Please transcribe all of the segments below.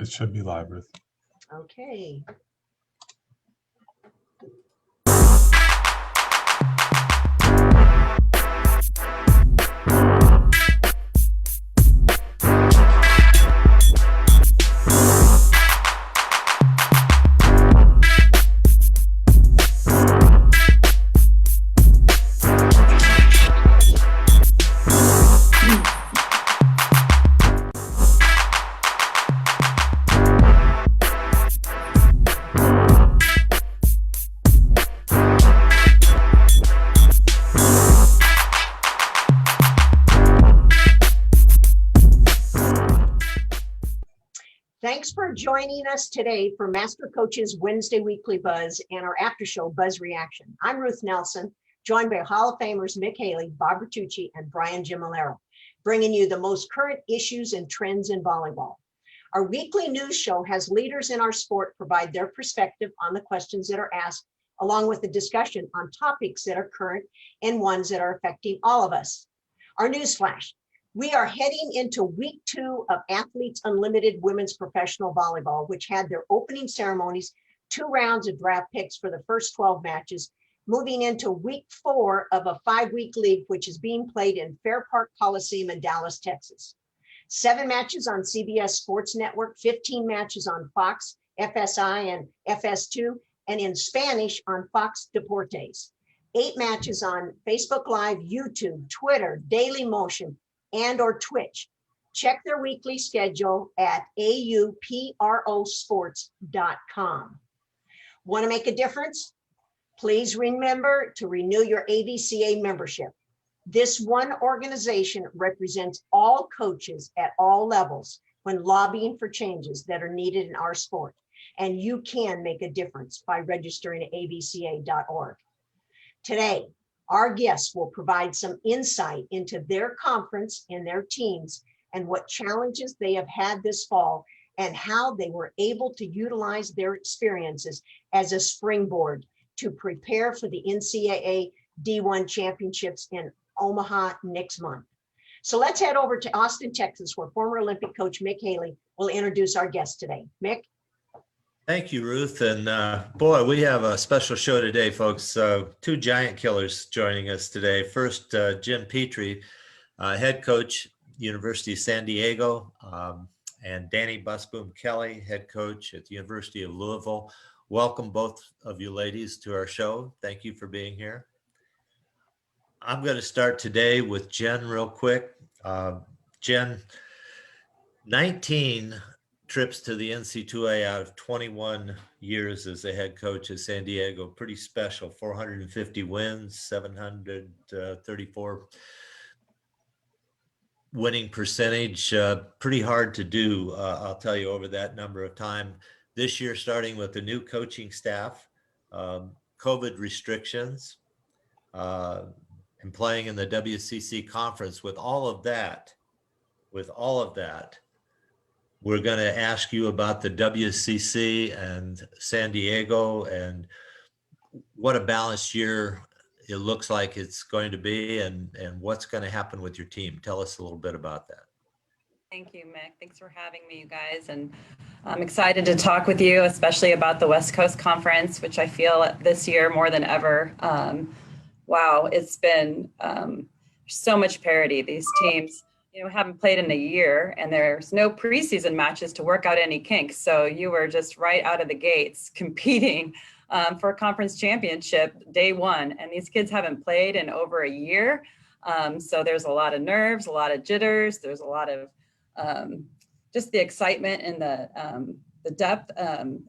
It should be live, Ruth. Okay. Thanks for joining us today for MasterCoaches Wednesday Weekly Buzz and our after show Buzz Reaction. I'm Ruth Nelson, joined by Hall of Famers Mick Haley, Bob Bertucci, and Brian Gimolero, bringing you the most current issues and trends in volleyball. Our weekly news show has leaders in our sport provide their perspective on the questions that are asked, along with the discussion on topics that are current and ones that are affecting all of us. Our news flash. We are heading into week 2 of Athletes Unlimited Women's Professional Volleyball, which had their opening ceremonies, 2 rounds of draft picks for the first 12 matches, moving into week 4 of a 5-week league, which is being played in Fair Park Coliseum in Dallas, Texas. 7 matches on CBS Sports Network, 15 matches on Fox, FSI, and FS2, and in Spanish on Fox Deportes. 8 matches on Facebook Live, YouTube, Twitter, Daily Motion, and or Twitch. Check their weekly schedule at auprosports.com. Want to make a difference? Please remember to renew your AVCA membership. This one organization represents all coaches at all levels when lobbying for changes that are needed in our sport. And you can make a difference by registering at avca.org. Today, our guests will provide some insight into their conference and their teams and what challenges they have had this fall and how they were able to utilize their experiences as a springboard to prepare for the NCAA D1 Championships in Omaha next month. So let's head over to Austin, Texas, where former Olympic coach Mick Haley will introduce our guest today. Mick? Thank you, Ruth. And boy, we have a special show today, folks. 2 giant killers joining us today. First, Jennifer Petrie, head coach, University of San Diego, and Dani Busboom Kelly, head coach at the University of Louisville. Welcome, both of you ladies, to our show. Thank you for being here. I'm going to start today with Jen real quick. Jen, 19 trips to the NC2A out of 21 years as a head coach at San Diego. Pretty special. 450 wins, 734 winning percentage. Pretty hard to do, I'll tell you, over that number of time. This year, starting with the new coaching staff, COVID restrictions, and playing in the WCC conference. With all of that, we're going to ask you about the WCC and San Diego and what a balanced year it looks like it's going to be, and what's going to happen with your team. Tell us a little bit about that. Thank you, Mick. Thanks for having me, you guys. And I'm excited to talk with you, especially about the West Coast Conference, which I feel this year more than ever. Wow, it's been so much parity. These teams, haven't played in a year, and there's no preseason matches to work out any kinks. So you were just right out of the gates competing for a conference championship day one. And these kids haven't played in over a year. So there's a lot of nerves, a lot of jitters. There's a lot of just the excitement and the depth,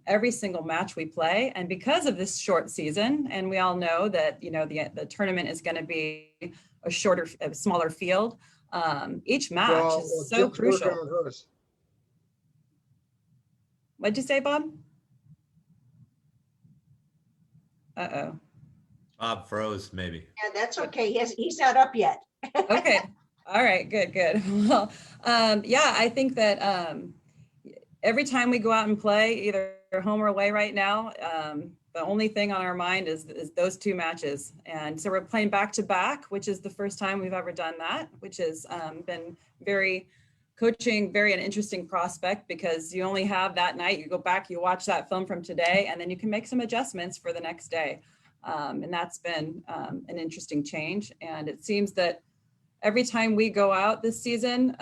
every single match we play. And because of this short season, and we all know that, the tournament is going to be a smaller field. Each match is so crucial. What'd you say, Bob? Uh-oh. Bob froze, maybe. Yeah, that's okay. He's not up yet. Okay. All right. Good. Well, yeah, I think that every time we go out and play, either home or away right now, the only thing on our mind is those 2 matches. And so we're playing back to back, which is the first time we've ever done that, which has been very coaching very an interesting prospect because you only have that night. You go back, you watch that film from today, and then you can make some adjustments for the next day. And that's been an interesting change. And it seems that every time we go out this season,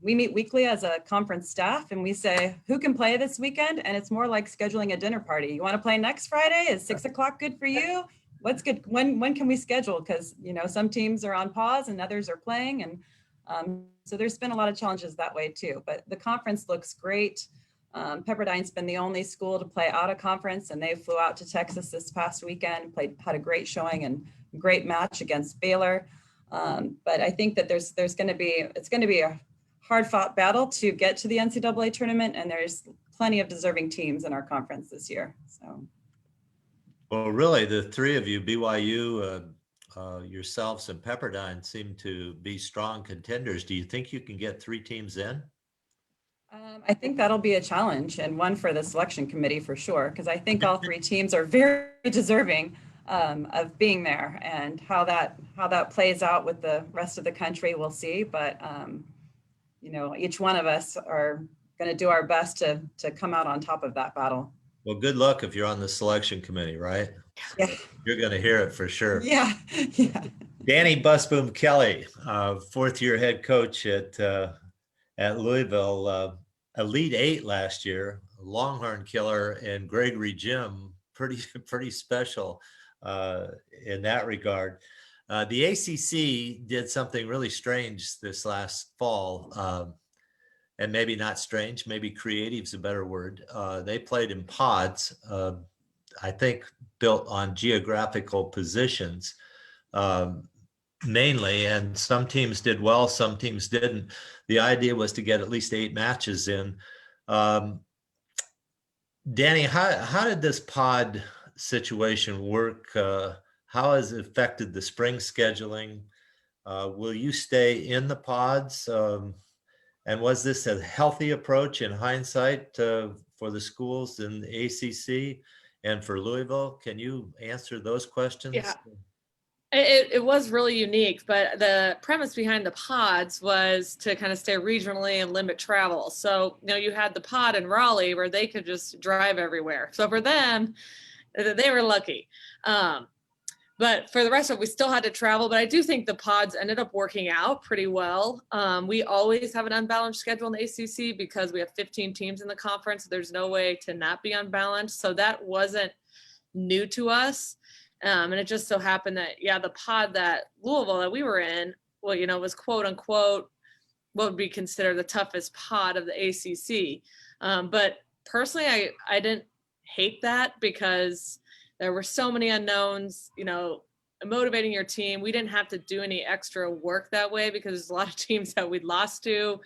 we meet weekly as a conference staff and we say, who can play this weekend? And it's more like scheduling a dinner party. You want to play next Friday? Is 6 o'clock good for you? What's good? When can we schedule? Because, you know, some teams are on pause and others are playing. And so there's been a lot of challenges that way too, but the conference looks great. Pepperdine's been the only school to play out of conference, and they flew out to Texas this past weekend, had a great showing and great match against Baylor. But I think that it's going to be a hard fought battle to get to the NCAA tournament, and there's plenty of deserving teams in our conference this year. So, well, really, the three of you, BYU, yourselves, and Pepperdine, seem to be strong contenders. Do you think you can get 3 teams in? I think that'll be a challenge, and one for the selection committee for sure, because I think all 3 teams are very deserving of being there, and how that plays out with the rest of the country, we'll see. But you know, each one of us are going to do our best to come out on top of that battle. Well, good luck if you're on the selection committee, right? Yeah. You're going to hear it for sure. Yeah. Yeah. Dani Busboom Kelly, 4th-year head coach at Louisville, Elite 8 last year, Longhorn killer, and Gregory Jim, pretty special in that regard. The ACC did something really strange this last fall, and maybe not strange, maybe creative's a better word. They played in pods, I think built on geographical positions mainly, and some teams did well, some teams didn't. The idea was to get at least 8 matches in. Dani, how did this pod situation work? How has it affected the spring scheduling? Will you stay in the pods? And was this a healthy approach in hindsight for the schools in the ACC and for Louisville? Can you answer those questions? Yeah. It was really unique, but the premise behind the pods was to kind of stay regionally and limit travel. So, you know, you had the pod in Raleigh where they could just drive everywhere. So for them, they were lucky. But for the rest of it, we still had to travel. But I do think the pods ended up working out pretty well. We always have an unbalanced schedule in the ACC because we have 15 teams in the conference. So there's no way to not be unbalanced. So that wasn't new to us. And it just so happened that, yeah, the pod that Louisville that we were in, well, you know, was quote unquote what would be considered the toughest pod of the ACC. But personally, I didn't hate that because there were so many unknowns, you know, motivating your team. We didn't have to do any extra work that way because there's a lot of teams that we'd lost to,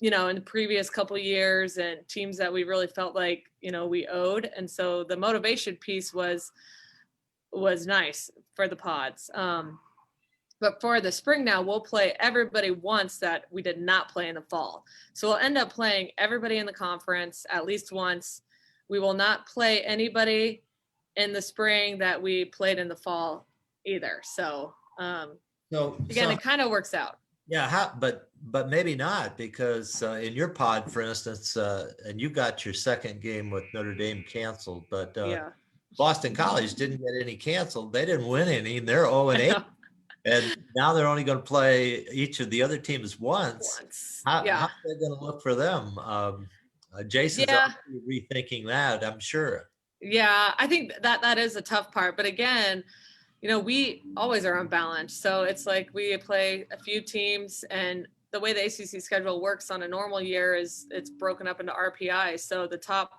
you know, in the previous couple of years, and teams that we really felt like, you know, we owed. And so the motivation piece was nice for the pods. But for the spring now, we'll play everybody once that we did not play in the fall. So we'll end up playing everybody in the conference at least once. We will not play anybody in the spring that we played in the fall either. So again, it kind of works out. Yeah, but maybe not, because in your pod, for instance, and you got your second game with Notre Dame canceled, but Yeah. Boston College didn't get any canceled. They didn't win any. They're 0-8. And now they're only going to play each of the other teams once. How are they going to look for them? Jason's rethinking that, I'm sure. Yeah, I think that is a tough part. But again, you know, we always are unbalanced. So it's like we play a few teams, and the way the ACC schedule works on a normal year is it's broken up into RPI. So the top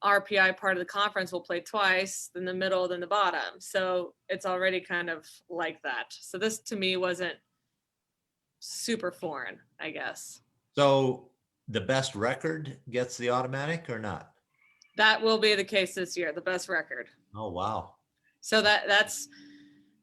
RPI part of the conference will play twice, then the middle, then the bottom. So it's already kind of like that. So this to me wasn't super foreign, I guess. So the best record gets the automatic or not? That will be the case this year, the best record. Oh, wow. So that's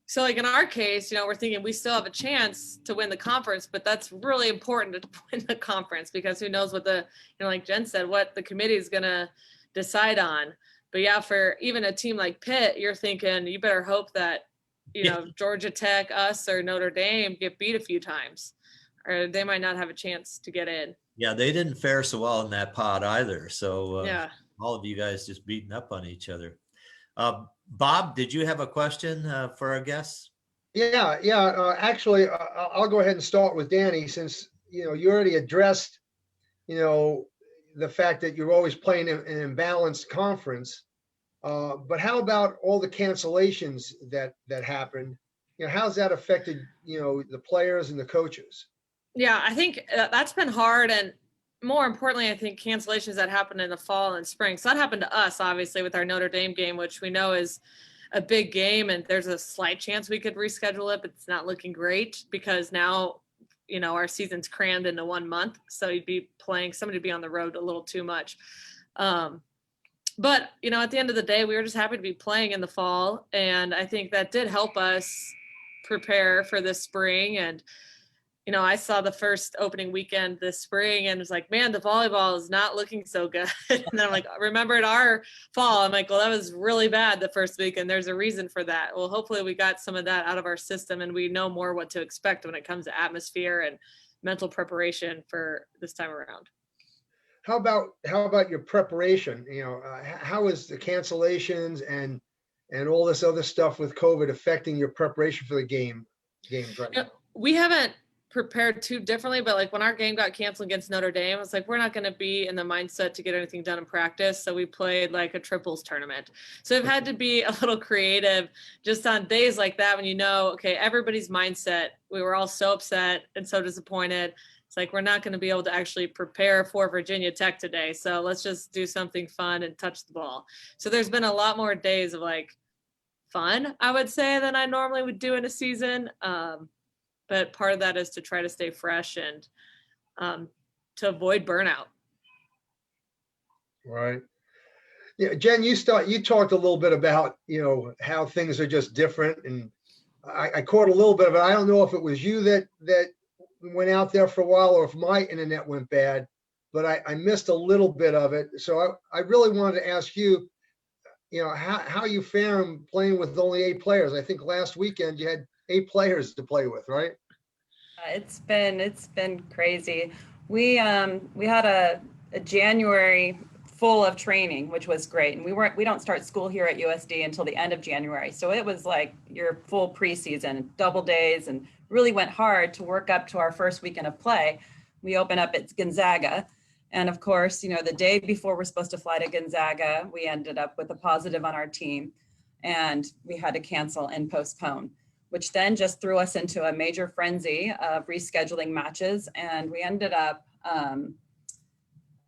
so like in our case, you know, we're thinking we still have a chance to win the conference, but that's really important to win the conference because who knows what the, you know, like Jen said, what the committee is going to decide on. But yeah, for even a team like Pitt, you're thinking you better hope that, you know, Georgia Tech, us, or Notre Dame get beat a few times. or they might not have a chance to get in. Yeah, they didn't fare so well in that pod either. So Yeah. all of you guys just beating up on each other. Bob, did you have a question for our guests? Yeah. Actually, I'll go ahead and start with Dani, since you already addressed the fact that you're always playing an imbalanced conference. But how about all the cancellations that happened? How's that affected the players and the coaches? Yeah, I think that's been hard. And more importantly, I think cancellations that happened in the fall and spring. So that happened to us, obviously, with our Notre Dame game, which we know is a big game. And there's a slight chance we could reschedule it, but it's not looking great because now, our season's crammed into 1 month. So you'd be playing, somebody would be on the road a little too much. But, at the end of the day, we were just happy to be playing in the fall. And I think that did help us prepare for this spring. And, I saw the first opening weekend this spring and was like, man, the volleyball is not looking so good. And then I'm like, remembered our fall. I'm like, well, that was really bad the first week. And there's a reason for that. Well, hopefully we got some of that out of our system and we know more what to expect when it comes to atmosphere and mental preparation for this time around. How about your preparation? How is the cancellations and all this other stuff with COVID affecting your preparation for the games right now? We haven't prepared too differently, but like when our game got canceled against Notre Dame, it's like we're not going to be in the mindset to get anything done in practice. So we played like a triples tournament. So we've had to be a little creative just on days like that when okay, everybody's mindset. We were all so upset and so disappointed. It's like we're not going to be able to actually prepare for Virginia Tech today. So let's just do something fun and touch the ball. So there's been a lot more days of like fun, I would say, than I normally would do in a season. But part of that is to try to stay fresh and to avoid burnout. Right. Yeah, Jen, you talked a little bit about, how things are just different. And I caught a little bit of it. I don't know if it was you that went out there for a while or if my internet went bad, but I missed a little bit of it. So I really wanted to ask you, how you faring playing with only 8 players. I think last weekend you had 8 players to play with, right? It's been crazy. We had a January full of training, which was great. And we don't start school here at USD until the end of January. So it was like your full preseason, double days, and really went hard to work up to our first weekend of play. We open up at Gonzaga. And of course, the day before we're supposed to fly to Gonzaga, we ended up with a positive on our team and we had to cancel and postpone, which then just threw us into a major frenzy of rescheduling matches. And we ended up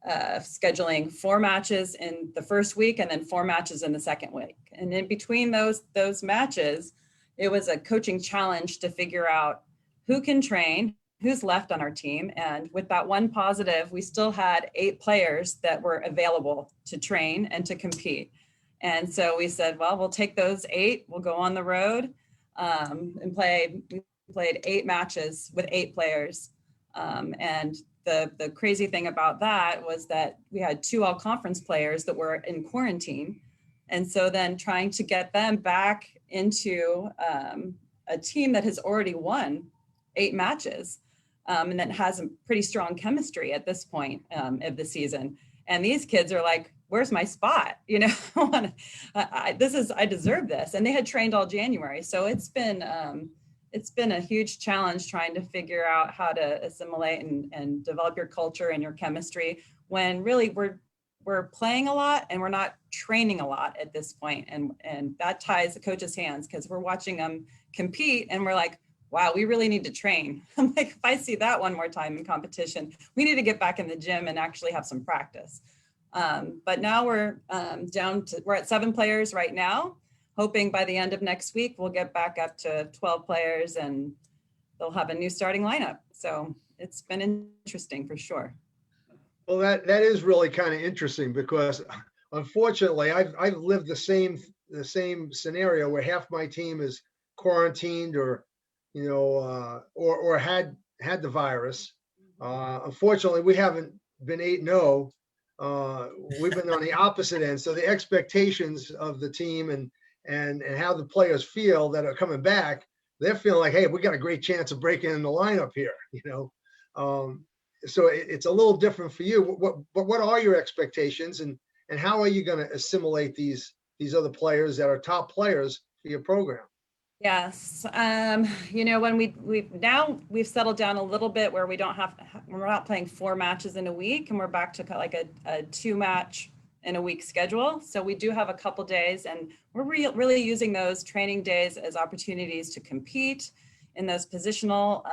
scheduling 4 matches in the first week and then 4 matches in the second week. And in between those matches, it was a coaching challenge to figure out who can train, who's left on our team. And with that one positive, we still had 8 players that were available to train and to compete. And so we said, well, we'll take those 8, we'll go on the road and we played 8 matches with 8 players. And the crazy thing about that was that we had 2 all-conference players that were in quarantine. And so then trying to get them back into a team that has already won 8 matches and that has a pretty strong chemistry at this point of the season. And these kids are like, where's my spot? I deserve this. And they had trained all January. So it's been a huge challenge trying to figure out how to assimilate and develop your culture and your chemistry when really we're playing a lot and we're not training a lot at this point. And that ties the coach's hands because we're watching them compete and we're like, wow, we really need to train. I'm like, if I see that one more time in competition, we need to get back in the gym and actually have some practice. But now we're at 7 players right now, hoping by the end of next week, we'll get back up to 12 players and they'll have a new starting lineup. So it's been interesting for sure. Well, that is really kind of interesting because unfortunately I've lived the same scenario where half my team is quarantined or had the virus. Unfortunately, we haven't been 8-0. We've been on the opposite end. So the expectations of the team and how the players feel that are coming back, they're feeling like, hey, we got a great chance of breaking in the lineup here, So it's a little different for you. What are your expectations, and how are you going to assimilate these other players that are top players for your program? Yes. You know, when we've settled down a little bit where we're not playing 4 matches in a week, and we're back to like a 2-match in a week schedule. So we do have a couple days, and we're really using those training days as opportunities to compete in those positional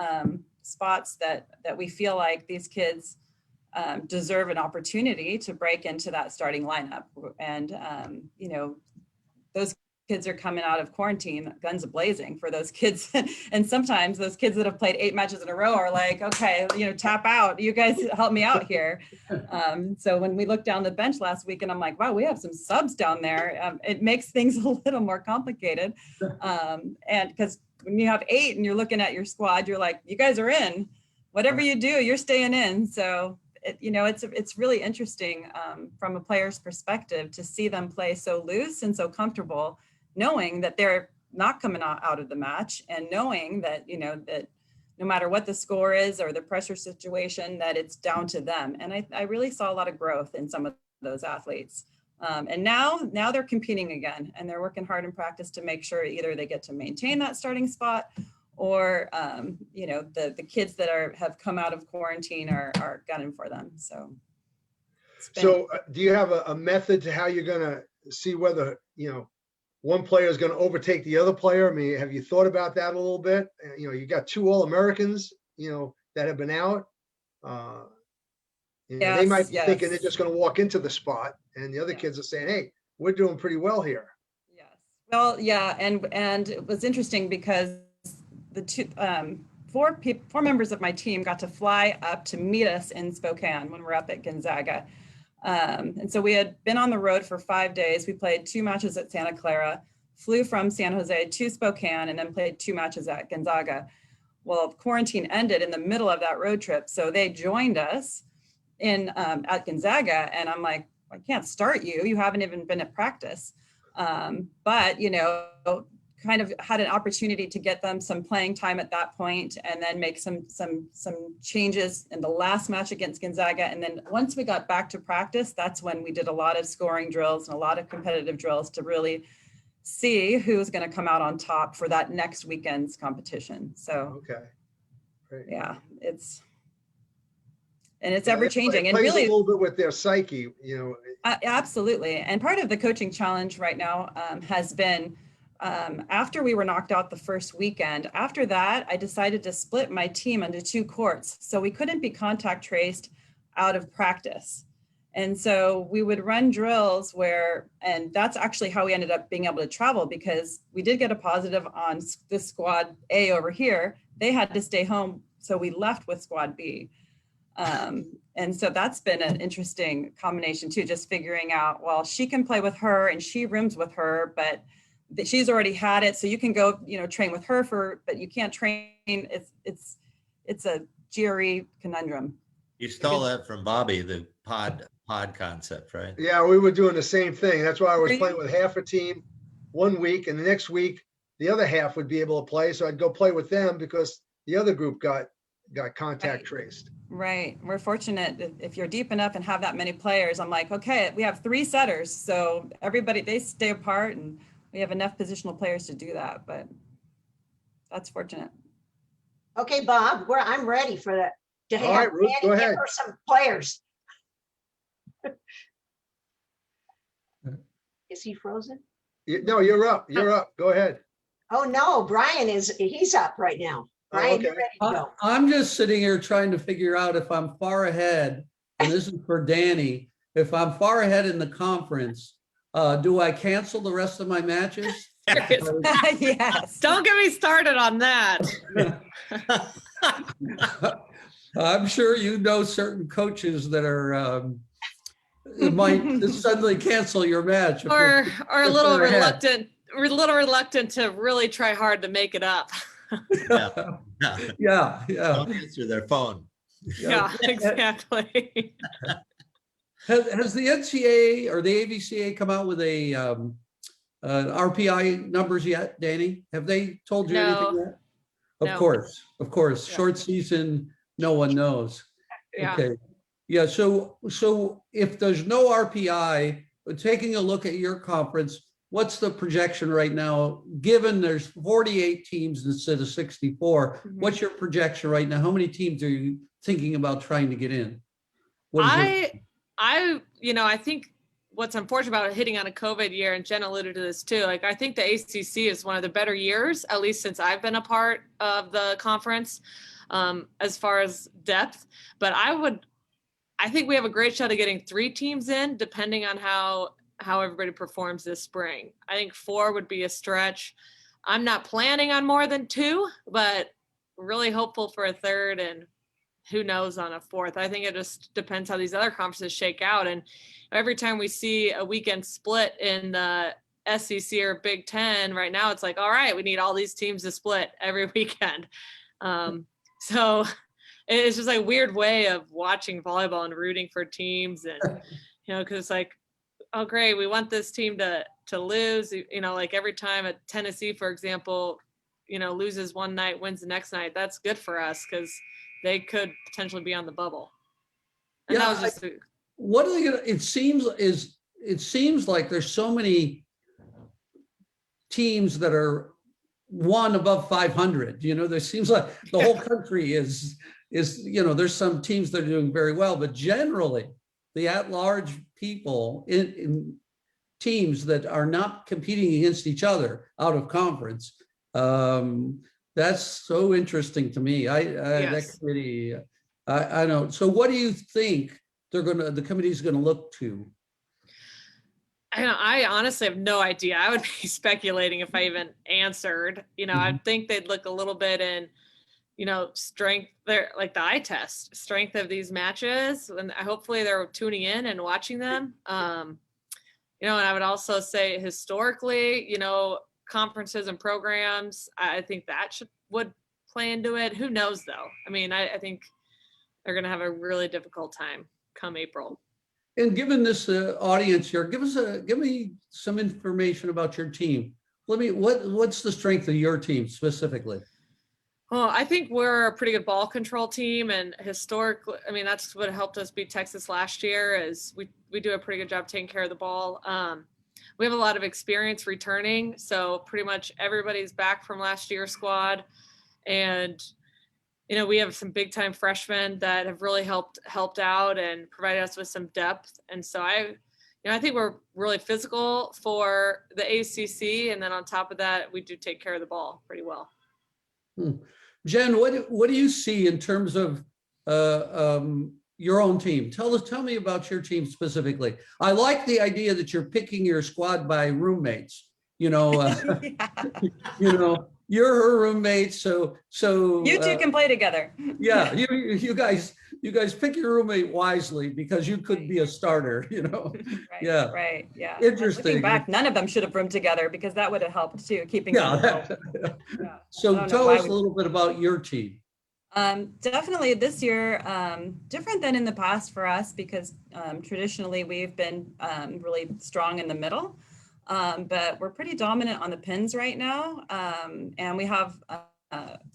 spots that we feel like these kids deserve an opportunity to break into that starting lineup. And, you know, those kids are coming out of quarantine, guns a-blazing for those kids. And sometimes those kids that have played 8 matches in a row are like, okay, you know, tap out. You guys help me out here. So when we looked down the bench last week, and I'm like, wow, we have some subs down there. It makes things a little more complicated. And because when you have 8 and you're looking at your squad, you're like, you guys are in. Whatever you do, you're staying in. So you know, it's really interesting from a player's perspective to see them play so loose and so comfortable, knowing that they're not coming out of the match, and knowing that, you know, that no matter what the score is or the pressure situation, that it's down to them. And I really saw a lot of growth in some of those athletes. And now they're competing again, and they're working hard in practice to make sure either they get to maintain that starting spot, or you know, the kids that have come out of quarantine are gunning for them. So do you have a method to how you're going to see whether, you know, one player is going to overtake the other player? I mean, have you thought about that a little bit? You know, you got 2 All-Americans, you know, that have been out. You know, they might be thinking they're just going to walk into the spot, and the other kids are saying, hey, we're doing pretty well here. Yes. Well, yeah. And it was interesting because the 4 members of my team got to fly up to meet us in Spokane when we're up at Gonzaga. And so we had been on the road for 5 days. We played 2 matches at Santa Clara, flew from San Jose to Spokane, and then played 2 matches at Gonzaga. Well, quarantine ended in the middle of that road trip. So they joined us at Gonzaga, and I'm like, I can't start you. You haven't even been at practice. But, you know, kind of had an opportunity to get them some playing time at that point, and then make some changes in the last match against Gonzaga. And then once we got back to practice, that's when we did a lot of scoring drills and a lot of competitive drills to really see who's going to come out on top for that next weekend's competition. So, okay, great. Yeah, it's ever changing, and plays really a little bit with their psyche, you know. Absolutely. And part of the coaching challenge right now has been, after we were knocked out the first weekend, after that, I decided to split my team into 2 courts. So we couldn't be contact traced out of practice. And so we would run drills and that's actually how we ended up being able to travel, because we did get a positive on the squad A over here. They had to stay home. So we left with squad B. And so that's been an interesting combination too, just figuring out, well, she can play with her and she rooms with her, but she's already had it. So you can go, you know, train with her but you can't train. It's a GRE conundrum. You stole that from Bobby, the pod concept, right? Yeah, we were doing the same thing. That's why I was playing with half a team 1 week, and the next week the other half would be able to play. So I'd go play with them because the other group got contact traced. Right. We're fortunate if you're deep enough and have that many players. I'm like, okay, we have 3 setters. So everybody, they stay apart, and we have enough positional players to do that, but that's fortunate. Okay, Bob, I'm ready for that. To have All right, Ruth, go Dani ahead. give her some players. Is he frozen? No, you're up. You're up. Go ahead. Oh no, Brian he's up right now. Brian, okay. you're ready to go. I'm just sitting here trying to figure out if I'm far ahead, and this is for Dani, if I'm far ahead in the conference, do I cancel the rest of my matches? Yes. Don't get me started on that. I'm sure you know certain coaches that are might suddenly cancel your match. Or a little they're ahead. reluctant to really try hard to make it up. Yeah. Don't answer their phone. Yeah, exactly. Has the NCAA or the AVCA come out with a RPI numbers yet, Dani? Have they told you anything yet? Of No. course. Yeah. Short season no one knows. Yeah. Okay. Yeah. So if there's no RPI, taking a look at your conference, what's the projection right now? Given there's 48 teams instead of 64, what's your projection right now? How many teams are you thinking about trying to get in? I think what's unfortunate about hitting on a COVID year, and Jen alluded to this too, like I think the ACC is one of the better years, at least since I've been a part of the conference, as far as depth. But I think we have a great shot of getting 3 teams in, depending on how everybody performs this spring. I think 4 would be a stretch. I'm not planning on more than 2, but really hopeful for a 3rd, and who knows on a 4th. I think it just depends how these other conferences shake out. And every time we see a weekend split in the SEC or Big Ten right now, it's like, all right, we need all these teams to split every weekend. So it's just like a weird way of watching volleyball and rooting for teams. And, because it's like, oh, great, we want this team to lose. Like every time at Tennessee, for example, loses one night, wins the next night. That's good for us because they could potentially be on the bubble. And that was just what are they gonna? It seems like there's so many teams that are one above 500. There seems like the whole country is there's some teams that are doing very well, but generally the at-large people in teams that are not competing against each other out of conference. That's so interesting to me. That committee, I don't. So what do you think the committee's gonna look to? I honestly have no idea. I would be speculating if I even answered. I think they'd look a little bit in, strength there, like the eye test, strength of these matches, and hopefully they're tuning in and watching them. And I would also say historically, conferences and programs, I think that would play into it. Who knows though? I think they're going to have a really difficult time come April. And given this audience here, give me some information about your team. What's the strength of your team specifically? Well, I think we're a pretty good ball control team, and historically, that's what helped us beat Texas last year. Is we do a pretty good job taking care of the ball. We have a lot of experience returning, so pretty much everybody's back from last year's squad, and we have some big time freshmen that have really helped out and provided us with some depth. And so I think we're really physical for the ACC, and then on top of that, we do take care of the ball pretty well. Jen, what do you see in terms of your own team? Tell me about your team specifically. I like the idea that you're picking your squad by roommates. You're her roommate, so you two can play together. Yeah, you guys pick your roommate wisely because you could be a starter. Right, yeah, right, yeah. Interesting. Looking back, none of them should have roomed together because that would have helped too, keeping. Yeah. So tell us a little bit about your team. Definitely this year, different than in the past for us because traditionally we've been really strong in the middle. But we're pretty dominant on the pins right now, and we have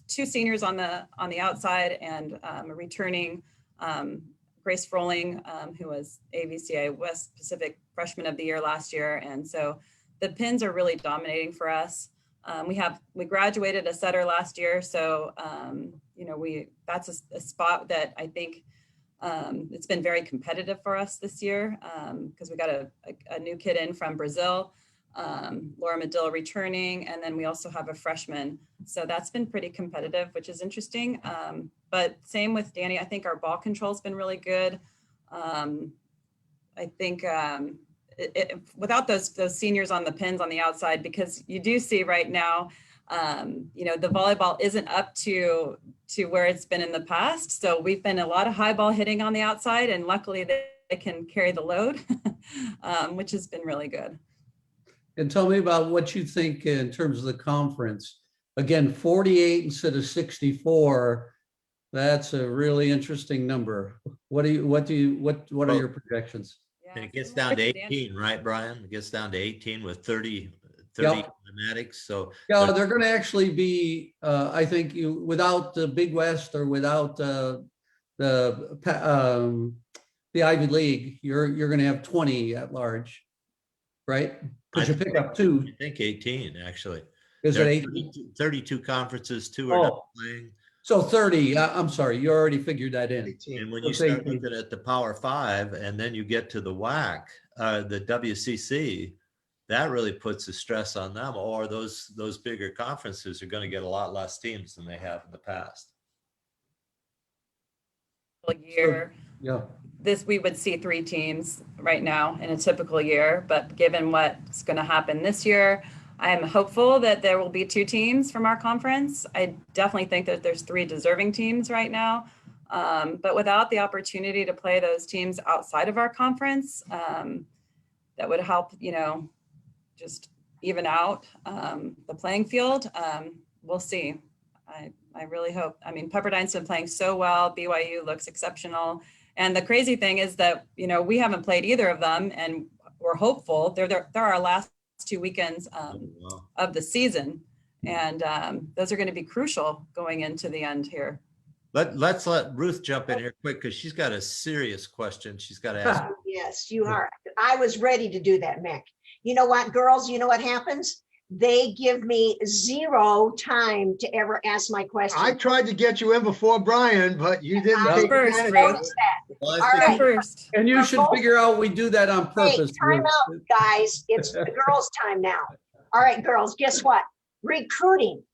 2 seniors on the outside and a returning Grace Froling, who was AVCA West Pacific Freshman of the Year last year, and so the pins are really dominating for us. We graduated a setter last year, so that's a spot that I think it's been very competitive for us this year because we got a new kid in from Brazil, Laura Medill returning, and then we also have a freshman. So that's been pretty competitive, which is interesting. But same with Dani, I think our ball control has been really good. I think without those seniors on the pins on the outside, because you do see right now, the volleyball isn't up to where it's been in the past. So we've been a lot of high ball hitting on the outside, and luckily they can carry the load, which has been really good. And tell me about what you think in terms of the conference. Again, 48 instead of 64. That's a really interesting number. What are your projections? And it gets down to 18, right, Brian? It gets down to 18 with 30 30 Yep. automatics. So Yeah, they're going to actually be, I think you, without the Big West or without the Ivy League, you're going to have 20 at large, right? Because you pick up two. I think 18 actually. Is There it are 18? 32 conferences, 2 are not Oh, playing. so 30. I'm sorry, you already figured that in. 18. And when So you it's start 18. looking at the Power Five, and then you get to the WAC, the WCC, that really puts a stress on them. Or those bigger conferences are going to get a lot less teams than they have in the past. Year. Yeah. We would see 3 teams right now in a typical year, but given what's going to happen this year, I am hopeful that there will be 2 teams from our conference. I definitely think that there's 3 deserving teams right now, but without the opportunity to play those teams outside of our conference, that would help, just even out the playing field. We'll see. I really hope. I mean, Pepperdine's been playing so well. BYU looks exceptional. And the crazy thing is that, we haven't played either of them, and we're hopeful. They're our last 2 weekends of the season. And those are going to be crucial going into the end here. Let's let Ruth jump in here quick, because she's got a serious question she's got to ask. Yes, you are. I was ready to do that, Mick. You know what, girls, you know what happens? They give me 0 time to ever ask my question. I tried to get you in before Brian, but you didn't Go take first, advantage of Ruth. it. Well, I All think- right. First. And you should figure out we do that on Hey, purpose. time out, guys. It's the girls' time now. All right, girls, guess what? Recruiting,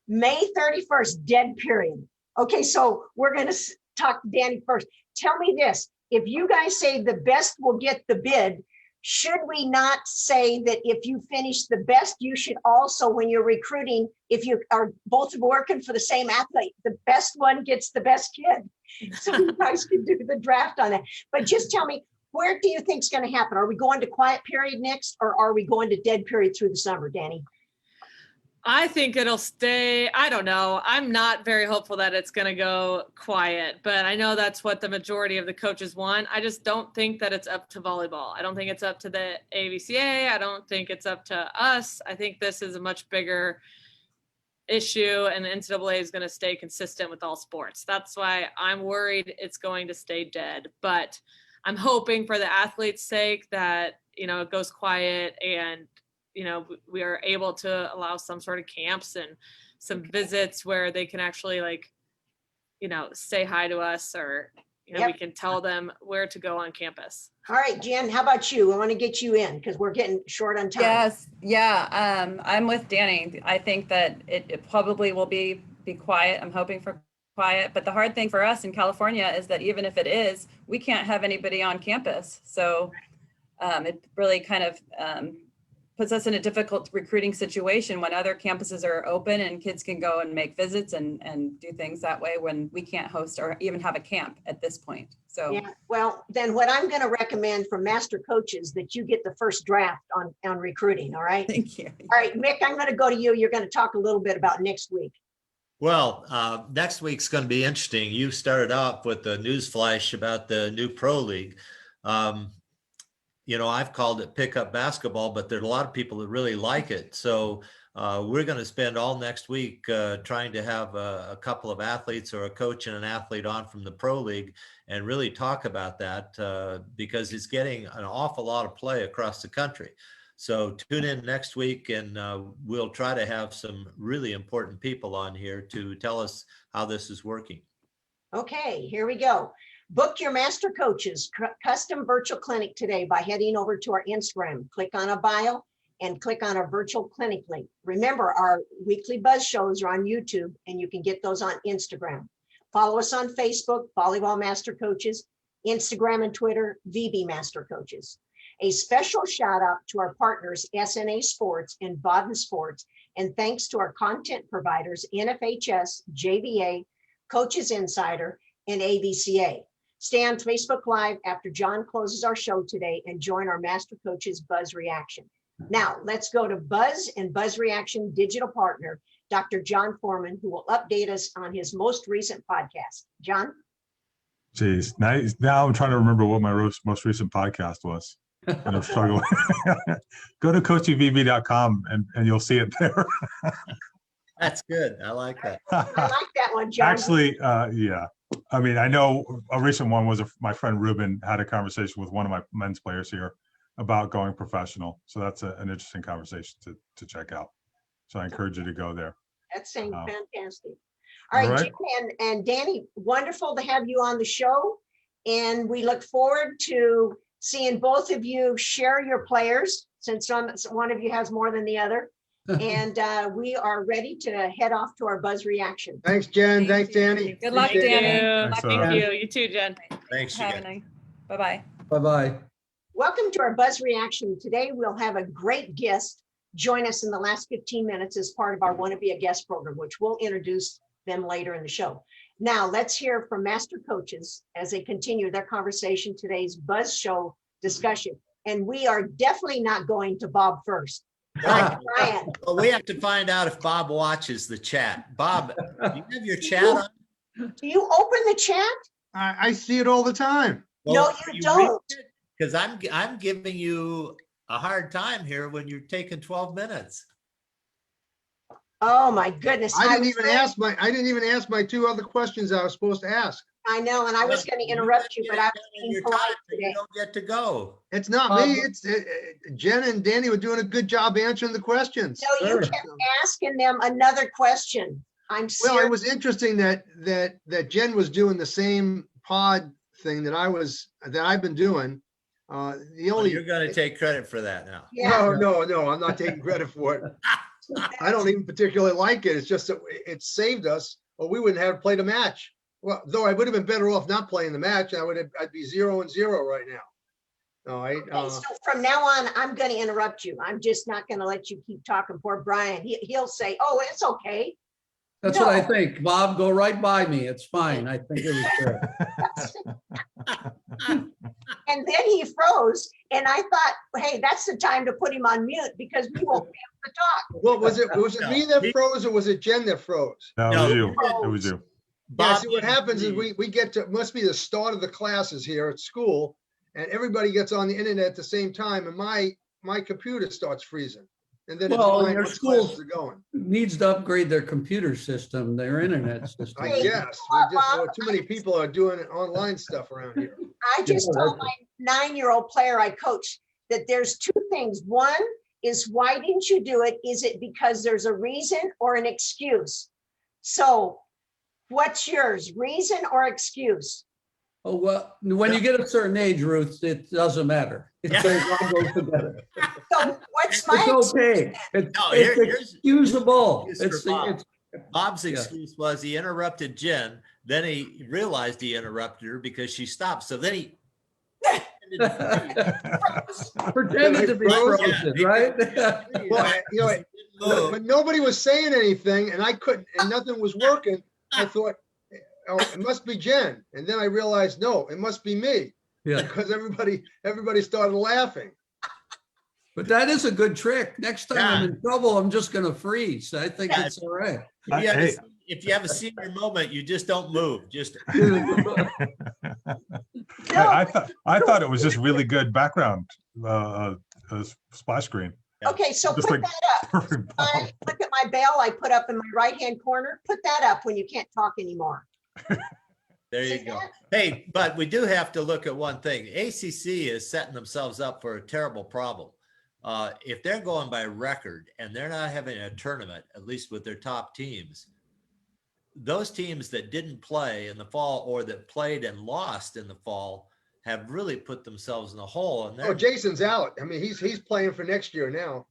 May 31st, dead period. Okay, so we're going to talk to Dani first. Tell me this. If you guys say the best will get the bid, should we not say that if you finish the best, you should also, when you're recruiting, if you are both working for the same athlete, the best one gets the best kid. So you guys can do the draft on that. But just tell me, where do you think is going to happen? Are we going to quiet period next, or are we going to dead period through the summer, Dani? I think it'll stay. I don't know. I'm not very hopeful that it's going to go quiet, but I know that's what the majority of the coaches want. I just don't think that it's up to volleyball. I don't think it's up to the AVCA. I don't think it's up to us. I think this is a much bigger issue, and the NCAA is going to stay consistent with all sports. That's why I'm worried it's going to stay dead, but I'm hoping for the athletes' sake that, it goes quiet and we are able to allow some sort of camps and some visits where they can actually say hi to us, or, Yep. we can tell them where to go on campus. All right, Jen, how about you? I want to get you in because we're getting short on time. Yes. Yeah. I'm with Dani. I think that it probably will be quiet. I'm hoping for quiet, but the hard thing for us in California is that even if it is, we can't have anybody on campus. So it really kind of puts us in a difficult recruiting situation when other campuses are open and kids can go and make visits and do things that way, when we can't host or even have a camp at this point. So Yeah, well, then what I'm going to recommend from MasterCoaches that you get the first draft on recruiting, all right? thank you. All right, Mick, I'm going to go to you. You're going to talk a little bit about next week. Well, next week's going to be interesting. You started off with the news flash about the new pro league. I've called it pickup basketball, but there's a lot of people that really like it. So we're going to spend all next week trying to have a couple of athletes or a coach and an athlete on from the pro league and really talk about that because it's getting an awful lot of play across the country. So tune in next week, and we'll try to have some really important people on here to tell us how this is working. Okay, here we go. Book your MasterCoaches custom virtual clinic today by heading over to our Instagram. Click on a bio and click on a virtual clinic link. Remember, our weekly buzz shows are on YouTube, and you can get those on Instagram. Follow us on Facebook, Volleyball MasterCoaches, Instagram and Twitter, VB MasterCoaches. A special shout out to our partners, SNA Sports and Baden Sports, and thanks to our content providers, NFHS, JVA, Coaches Insider, and AVCA. Stay on Facebook Live after John closes our show today and join our MasterCoaches Buzz Reaction. Now, let's go to Buzz and Buzz Reaction digital partner, Dr. John Foreman, who will update us on his most recent podcast. John? Geez, now I'm trying to remember what my most recent podcast was. and I'm struggling. Go to coachingvb.com and you'll see it there. That's good. I like that. I like that one, John. Actually, yeah. I mean, I know a recent one was my friend Ruben had a conversation with one of my men's players here about going professional. So that's an interesting conversation to check out. So I encourage you to go there. That's saying fantastic. All right, right. Jim and Dani, wonderful to have you on the show. And we look forward to seeing both of you share your players, since one of you has more than the other. And we are ready to head off to our buzz reaction. Thanks, Jen. Thanks, Dani. Good luck, Appreciate it. Danny. Thanks, Thank you. You too, Jen. Thanks again. Bye-bye. Bye-bye. Welcome to our buzz reaction. Today, we'll have a great guest join us in the last 15 minutes as part of our Wanna Be a Guest program, which we'll introduce them later in the show. Now, let's hear from Master Coaches as they continue their conversation, today's buzz show discussion. And we are definitely not going to Bob first. Brian, Well, we have to find out if Bob watches the chat. Bob, do you have your chat on? do you open the chat? I see it all the time. No, you don't. Because I'm giving you a hard time here when you're taking 12 minutes. Oh my goodness. I didn't even ask my two other questions I was supposed to ask. I know, and I was going to interrupt you, but I was being Your polite time, you today. don't get to go. It's not me. It's Jen and Dani were doing a good job answering the questions. No, you kept asking them another question. I'm Well, it serious. was interesting that Jen was doing the same pod thing that I've been doing. Well, you're going to take credit for that now. Yeah. No, I'm not taking credit for it. I don't even particularly like it. It's just that it saved us, or we wouldn't have played a match. Well, though I would have been better off not playing the match. I'd be 0-0 right now. All right. Okay, so from now on, I'm going to interrupt you. I'm just not going to let you keep talking. Poor Brian. He'll say, "Oh, it's okay." That's what I think. Bob, go right by me. It's fine. I think it was good. And then he froze, and I thought, hey, that's the time to put him on mute because we won't be able to talk. Well, was it me that froze or was it Jen that froze? No, it No, was you. It was you. Yeah, see, what happens is we get to, must be the start of the classes here at school, and everybody gets on the internet at the same time, and my computer starts freezing. And then it's Well, fine your once school classes are going. needs to upgrade their computer system, their internet system. I guess. Too many people are doing online stuff around here. I just told my 9-year-old player I coach that there's two things. One is, why didn't you do it? Is it because there's a reason or an excuse? So what's yours, reason or excuse? Oh, well, when you get a certain age, Ruth, it doesn't matter. It all goes together. So what's my It's excuse? okay. No, It's here's excusable. here's for Bob. It's Bob's Yeah. excuse was he interrupted Jen. Then he realized he interrupted her because she stopped. So then he pretended to be Froze? frozen, right? Well, but nobody was saying anything, and I couldn't, and nothing was working. I thought, oh, it must be Jen, and then I realized, no, it must be me, Yeah, because everybody started laughing. but that is a good trick. Next time I'm in trouble, I'm just gonna freeze. I think Yeah. it's all right. If you have a senior moment, you just don't move. Just I thought it was just really good background splash screen. Okay, so Just put like that up. perfect ball. Look at my bell I put up in my right-hand corner. Put that up when you can't talk anymore. there you See go. that? Hey, but we do have to look at one thing. ACC is setting themselves up for a terrible problem. If they're going by record and they're not having a tournament, at least with their top teams, those teams that didn't play in the fall or that played and lost in the fall have really put themselves in a hole. And Oh, Jason's out. I mean, he's playing for next year now.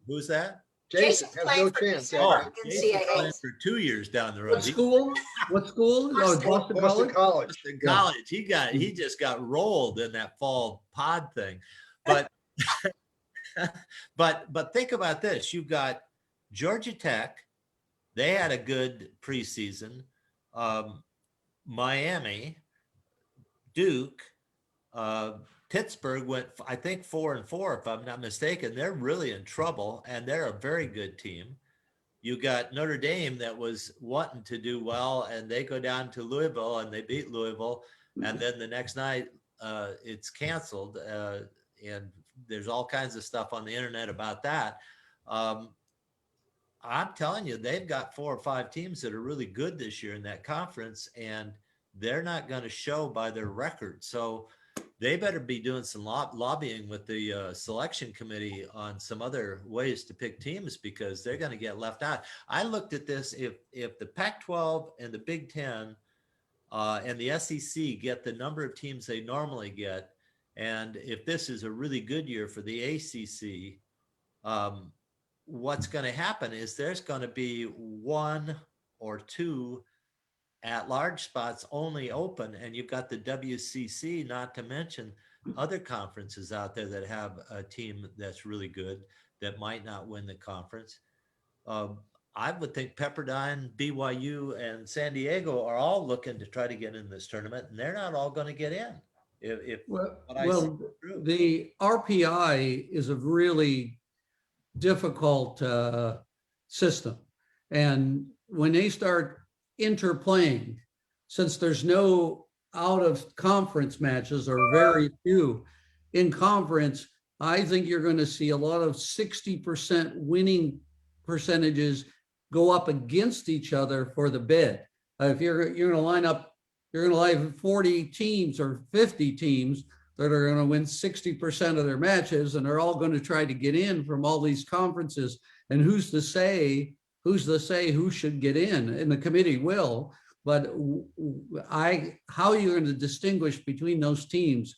who's that? Jason Jason's has playing no for chance. December. Oh, NCAA. Jason's playing for 2 years down the road. What school? What school? Oh, Boston Boston College? College. Boston College. He just got rolled in that fall pod thing. But but think about this. You've got Georgia Tech. They had a good preseason. Miami, Duke, Pittsburgh went, I think, 4-4, if I'm not mistaken. They're really in trouble, and they're a very good team. You got Notre Dame that was wanting to do well, and they go down to Louisville, and they beat Louisville. And then the next night, it's canceled and there's all kinds of stuff on the internet about that. I'm telling you, they've got 4 or 5 teams that are really good this year in that conference, and they're not going to show by their record. So they better be doing some lobbying with the selection committee on some other ways to pick teams, because they're going to get left out. I looked at this, if the Pac-12 and the Big Ten and the SEC get the number of teams they normally get, and if this is a really good year for the ACC, what's going to happen is there's going to be 1 or 2 at-large spots only open, and you've got the WCC, not to mention other conferences out there that have a team that's really good that might not win the conference. I would think Pepperdine, BYU, and San Diego are all looking to try to get in this tournament, and they're not all going to get in. The RPI is a really difficult system, and when they start interplaying, since there's no out of conference matches or very few in conference, I think you're going to see a lot of 60% winning percentages go up against each other for the bid. If you're going to line up, you're going to line 40 teams or 50 teams that are going to win 60% of their matches, and they're all going to try to get in from all these conferences. And who's to say who should get in? And the committee will, but how you're going to distinguish between those teams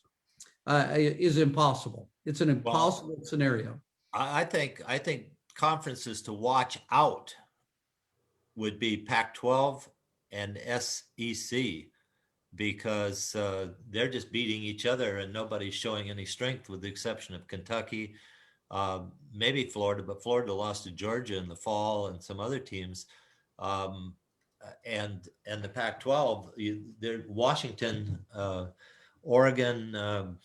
is impossible. It's an impossible scenario. I think conferences to watch out would be Pac-12 and SEC, because they're just beating each other and nobody's showing any strength, with the exception of Kentucky, maybe Florida, but Florida lost to Georgia in the fall and some other teams. And the Pac-12, they're Washington, Oregon,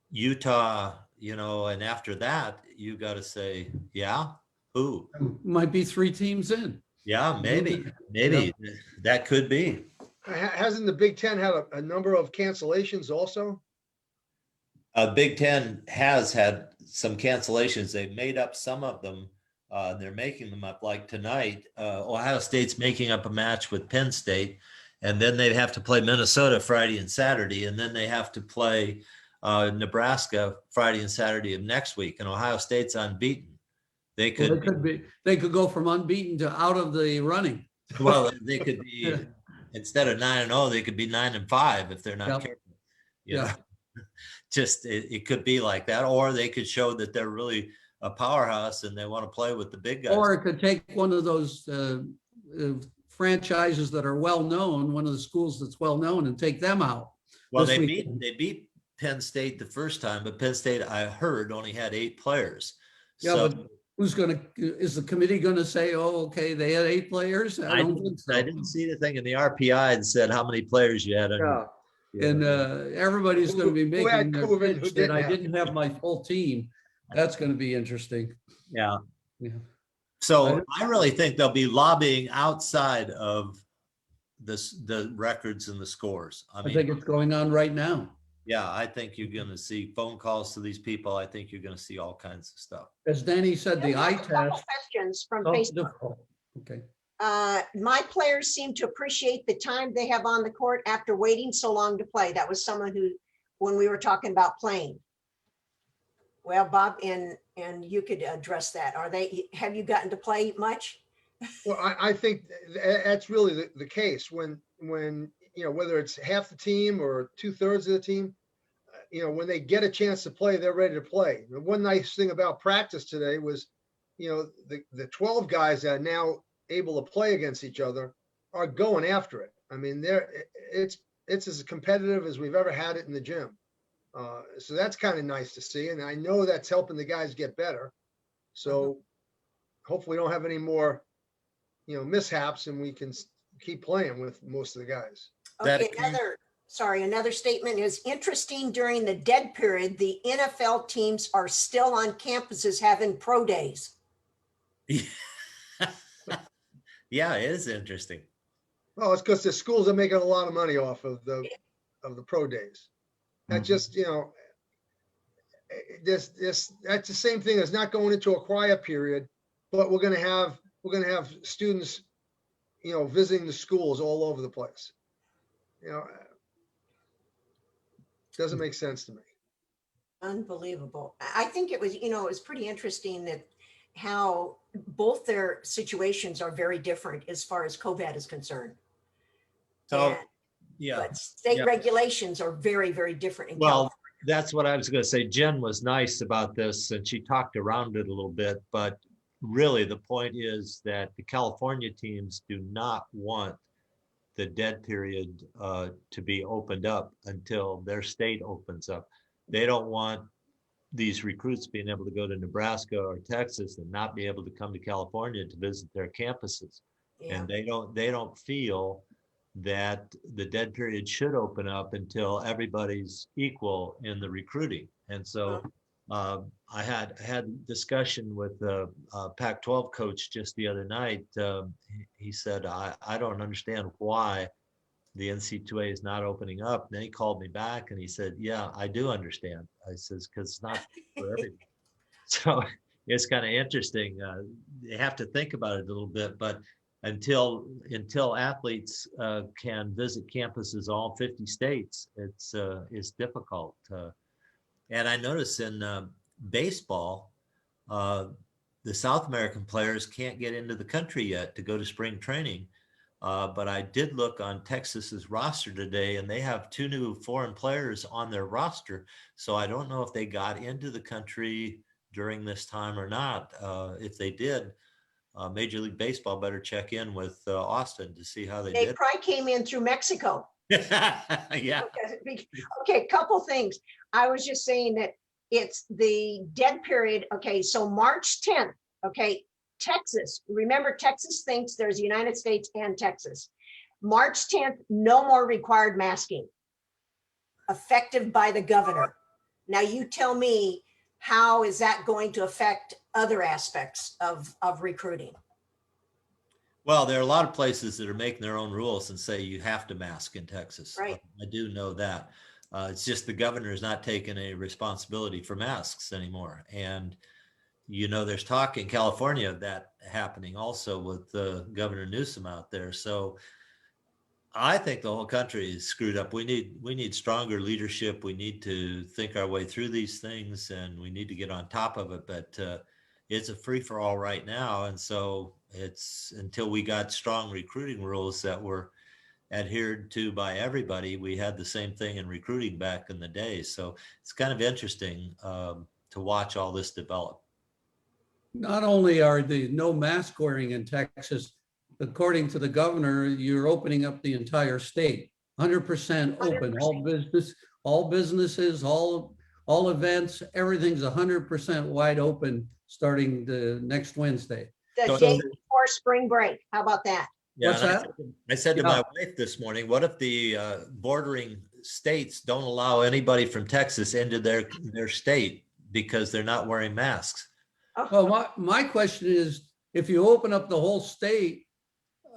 Utah, and after that, you got to say, yeah, who? Might be 3 teams in. Yeah, maybe that could be. Hasn't the Big Ten had a number of cancellations also? Big Ten has had some cancellations. They've made up some of them. They're making them up. Like tonight, Ohio State's making up a match with Penn State, and then they have to play Minnesota Friday and Saturday, and then they have to play Nebraska Friday and Saturday of next week. And Ohio State's unbeaten. They could go from unbeaten to out of the running. Well, they could be instead of 9-0, they could be 9-5 if they're not careful. Just it could be like that, or they could show that they're really a powerhouse and they want to play with the big guys. Or it could take one of those franchises that are well known, one of the schools that's well known, and take them out. Well, they beat Penn State the first time, but Penn State, I heard, only had 8 players. Yeah, so, but is the committee going to say, oh, okay, they had 8 players? I don't think so. I didn't see the thing in the RPI that said how many players you had. And everybody's going to be making their pitch that I didn't have my full team. That's going to be interesting. Yeah. So I really think they'll be lobbying outside of the records and the scores. I think it's going on right now. Yeah, I think you're going to see phone calls to these people. I think you're going to see all kinds of stuff. As Dani said, the eye test. Questions from Facebook. Okay. My players seem to appreciate the time they have on the court after waiting so long to play. That was someone who, when we were talking about playing. Well, Bob, and you could address that. Have you gotten to play much? Well, I think that's really the case when whether it's half the team or 2/3 of the team, when they get a chance to play, they're ready to play. The one nice thing about practice today was, the 12 guys that are now able to play against each other are going after it. I mean, it's as competitive as we've ever had it in the gym. So that's kind of nice to see. And I know that's helping the guys get better. So hopefully we don't have any more, mishaps, and we can keep playing with most of the guys. Okay, another statement is interesting. During the dead period, the NFL teams are still on campuses having pro days. Yeah, it is interesting. Well, it's because the schools are making a lot of money off of the pro days. That just, that's the same thing as not going into a quiet period, but we're gonna have students, visiting the schools all over the place. Doesn't make sense to me. Unbelievable. I think it was pretty interesting that how both their situations are very different as far as COVID is concerned. So, And- yeah. But state yeah. regulations are very, very different in Well, California. that's what I was going to say. Jen was nice about this and she talked around it a little bit, but really the point is that the California teams do not want the dead period to be opened up until their state opens up. They don't want these recruits being able to go to Nebraska or Texas and not be able to come to California to visit their campuses. Yeah. And they don't feel that the dead period should open up until everybody's equal in the recruiting. And so I had discussion with the Pac-12 coach just the other night. He said, I don't understand why the NC2A is not opening up. And then he called me back and he said, yeah, I do understand. I says, because it's not for everybody. So it's kind of interesting. You have to think about it a little bit, but until athletes can visit campuses all 50 states, it's difficult. And I notice in baseball, the South American players can't get into the country yet to go to spring training. But I did look on Texas's roster today, and they have 2 new foreign players on their roster. So I don't know if they got into the country during this time or not. If they did, Major League Baseball better check in with Austin to see how they They did. probably came in through Mexico. Yeah. Okay, couple things. I was just saying that it's the dead period. Okay, so March 10th, okay, Texas. Remember, Texas thinks there's the United States and Texas. March 10th, no more required masking. Effective by the governor. Now you tell me, how is that going to affect other aspects of recruiting? Well, there are a lot of places that are making their own rules and say you have to mask in Texas. Right. I do know that. It's just the governor is not taking a responsibility for masks anymore. And, there's talk in California of that happening also with Governor Newsom out there. So I think the whole country is screwed up. We need stronger leadership. We need to think our way through these things, and we need to get on top of it. But it's a free for all right now, and so it's until we got strong recruiting rules that were adhered to by everybody. We had the same thing in recruiting back in the day, so it's kind of interesting to watch all this develop. Not only are the no mask wearing in Texas, according to the governor, you're opening up the entire state, 100% open, 100%. all businesses, all events, everything's 100% wide open starting the next Wednesday. The day before spring break. How about that? Yeah, What's that? I said to my wife this morning, what if the bordering states don't allow anybody from Texas into their state because they're not wearing masks? Well, my question is, if you open up the whole state,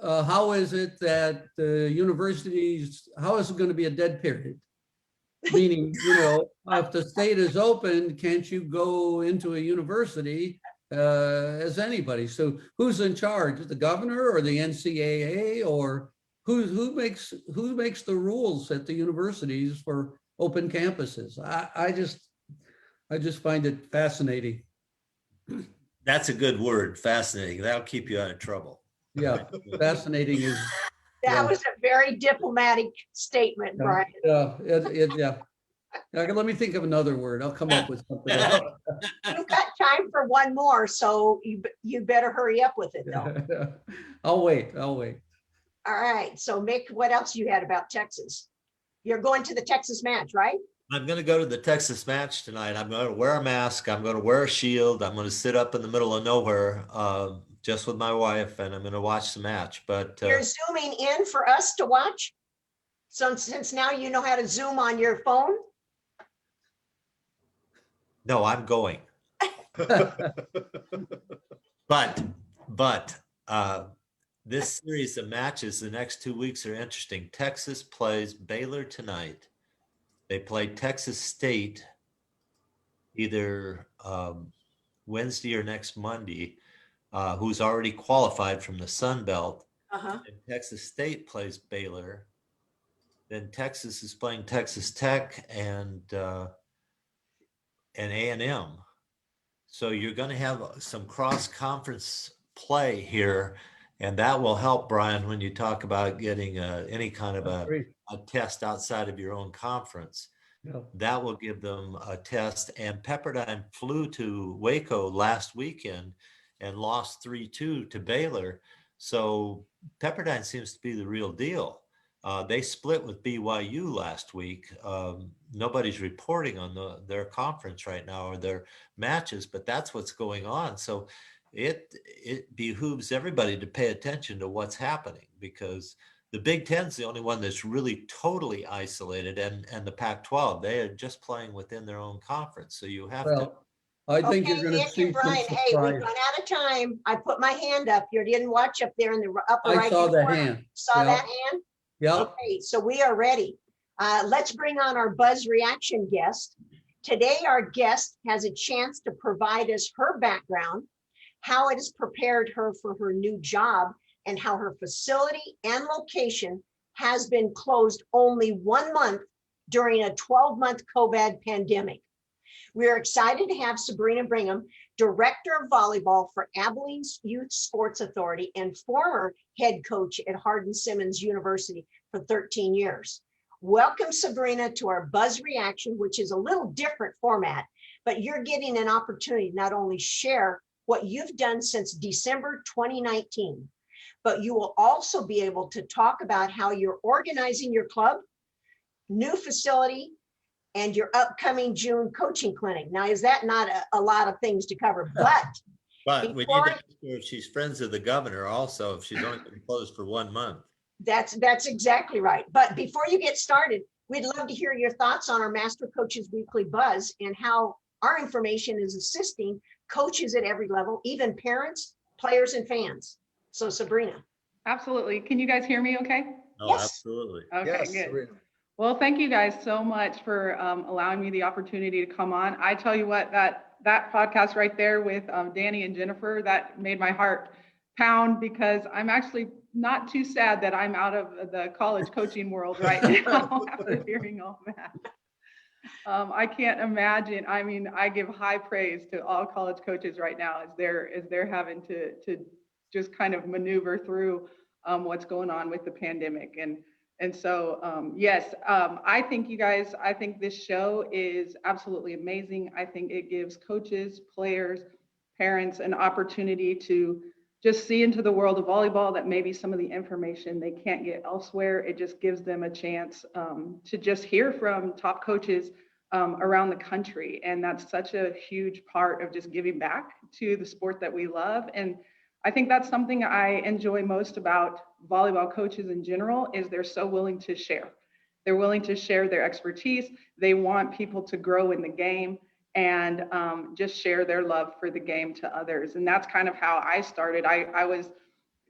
how is it that the universities, how is it going to be a dead period? Meaning, if the state is open, can't you go into a university as anybody? So who's in charge? The governor or the NCAA, or who makes the rules at the universities for open campuses? I just find it fascinating. That's a good word, fascinating. That'll keep you out of trouble. Yeah, fascinating is. That was a very diplomatic statement, Brian. Yeah. Let me think of another word. I'll come up with something else. You've got time for one more, so you better hurry up with it, though. I'll wait. All right. So, Mick, what else you had about Texas? You're going to the Texas match, right? I'm going to go to the Texas match tonight. I'm going to wear a mask. I'm going to wear a shield. I'm going to sit up in the middle of nowhere just with my wife, and I'm going to watch the match. But you're zooming in for us to watch? So since now you know how to Zoom on your phone? No, I'm going. But this series of matches the next 2 weeks are interesting. Texas plays Baylor tonight. They play Texas State either Wednesday or next Monday, who's already qualified from the Sun Belt. Uh-huh. And Texas State plays Baylor. Then Texas is playing Texas Tech and A&M. So you're going to have some cross-conference play here, and that will help, Brian, when you talk about getting any kind of a test outside of your own conference. Yeah. That will give them a test. And Pepperdine flew to Waco last weekend and lost 3-2 to Baylor. So Pepperdine seems to be the real deal. They split with BYU last week. Nobody's reporting on their conference right now or their matches, but that's what's going on. So it behooves everybody to pay attention to what's happening, because the Big Ten's the only one that's really totally isolated, and the Pac-12, they are just playing within their own conference. So you have to. I think Okay, you're going to Nick see and some Brian, hey, we've surprise. run out of time. I put my hand up. You didn't watch up there in the upper I right. saw the corner. hand. Saw Yeah. that hand? Yeah. Okay, so we are ready. Let's bring on our buzz reaction guest. Today, our guest has a chance to provide us her background, how it has prepared her for her new job, and how her facility and location has been closed only 1 month during a 12-month COVID pandemic. We are excited to have Sabrina Bingham, Director of Volleyball for Abilene Youth Sports Authority and former head coach at Hardin-Simmons University for 13 years. Welcome, Sabrina, to our Buzz Reaction, which is a little different format, but you're getting an opportunity to not only share what you've done since December 2019, but you will also be able to talk about how you're organizing your club, new facility, and your upcoming June coaching clinic. Now, is that not a lot of things to cover? But we need to ask her if she's friends of the governor also, if she's only been closed for 1 month. That's exactly right. But before you get started, we'd love to hear your thoughts on our Master Coaches Weekly Buzz and how our information is assisting coaches at every level, even parents, players, and fans. So, Sabrina. Absolutely. Can you guys hear me okay? Oh, Yes. absolutely. Okay, Yes, good. Sabrina. Well, thank you guys so much for allowing me the opportunity to come on. I tell you what, that podcast right there with Dani and Jennifer, that made my heart pound, because I'm actually not too sad that I'm out of the college coaching world right now after hearing all that. I can't imagine. I mean, I give high praise to all college coaches right now as they're having to just kind of maneuver through what's going on with the pandemic. And so, yes, I think you guys, I think this show is absolutely amazing. I think it gives coaches, players, parents an opportunity to just see into the world of volleyball that maybe some of the information they can't get elsewhere. It just gives them a chance to just hear from top coaches around the country. And that's such a huge part of just giving back to the sport that we love. And I think that's something I enjoy most about volleyball coaches in general, is they're so willing to share. They're willing to share their expertise. They want people to grow in the game and just share their love for the game to others. And that's kind of how I started. I was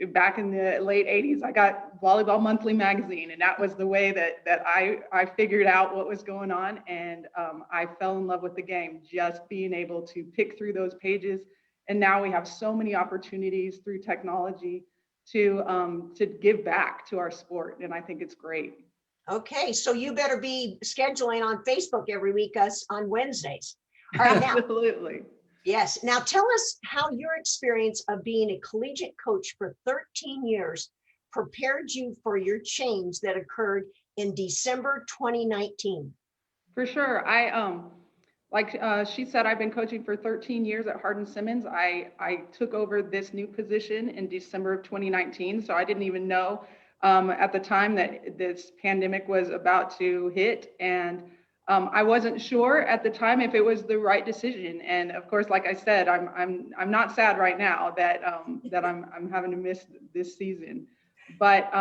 back in the late 80s, I got Volleyball Monthly magazine, and that was the way that I figured out what was going on. And I fell in love with the game, just being able to pick through those pages. And now we have so many opportunities through technology to give back to our sport. And I think it's great. Okay, so you better be scheduling on Facebook every week, us on Wednesdays. All right, now, Absolutely. yes. Now tell us how your experience of being a collegiate coach for 13 years prepared you for your change that occurred in December 2019. For sure. Like she said, I've been coaching for 13 years at Hardin-Simmons. I took over this new position in December of 2019. So I didn't even know at the time that this pandemic was about to hit. And I wasn't sure at the time if it was the right decision. And of course, like I said, I'm not sad right now that I'm having to miss this season. But